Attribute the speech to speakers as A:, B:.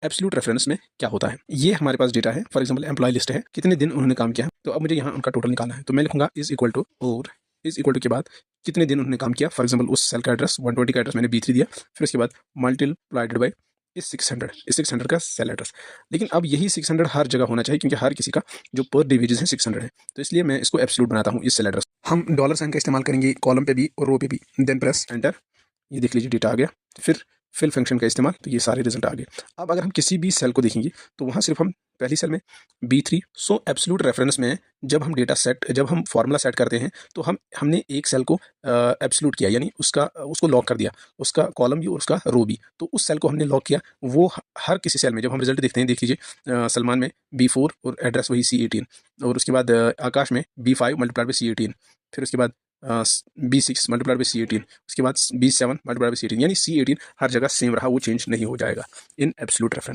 A: Absolute reference में क्या होता है। ये हमारे पास डेटा है, फॉर एग्जांपल एम्प्लॉय लिस्ट है, कितने दिन उन्होंने काम किया, तो अब मुझे यहाँ उनका टोटल निकालना है। तो मैं लिखूंगा इज इक्वल टू, और इज इक्वल टू के बाद कितने दिन उन्होंने काम किया, फॉर एग्जांपल उस सेल का एड्रेस 120 का एड्रेस मैंने B3 दिया, फिर उसके बाद मल्टीप्लाइडेड बाई इस 600 का सेल एड्रेस। लेकिन अब यही 600 हर जगह होना चाहिए, क्योंकि हर किसी का जो पर डे वेजेस है 600 है, तो इसलिए मैं इसको एब्सोल्यूट बनाता हूँ इस सेल एड्रेस। हम डॉलर साइन का इस्तेमाल करेंगे कॉलम पे भी और रो पे भी, देन प्रेस एंटर। ये देख लीजिए डेटा आ गया, फिर फिल फंक्शन का इस्तेमाल, तो ये सारे रिजल्ट आ गए। अब अगर हम किसी भी सेल को देखेंगे तो वहाँ सिर्फ हम पहली सेल में B3, सो एब्सोल्यूट रेफरेंस में जब हम फार्मूला सेट करते हैं तो हमने एक सेल को एब्सोल्यूट किया, यानी उसको लॉक कर दिया, उसका कॉलम भी और उसका रो भी, तो उस सेल को हमने लॉक किया। वो हर किसी सेल में जब हम रिजल्ट देखते हैं, देख लीजिए सलमान में B4 और एड्रेस वही C18, और उसके बाद आकाश में B5 मल्टीप्लाइड बाई C18, फिर उसके बाद B6 मल्टीप्लाइड बाई C18, उसके बाद B7 मल्टीप्लाइड बाई C18, यानी C18 हर जगह सेम रहा, वो चेंज नहीं हो जाएगा इन एब्सोल्यूट रेफरेंस।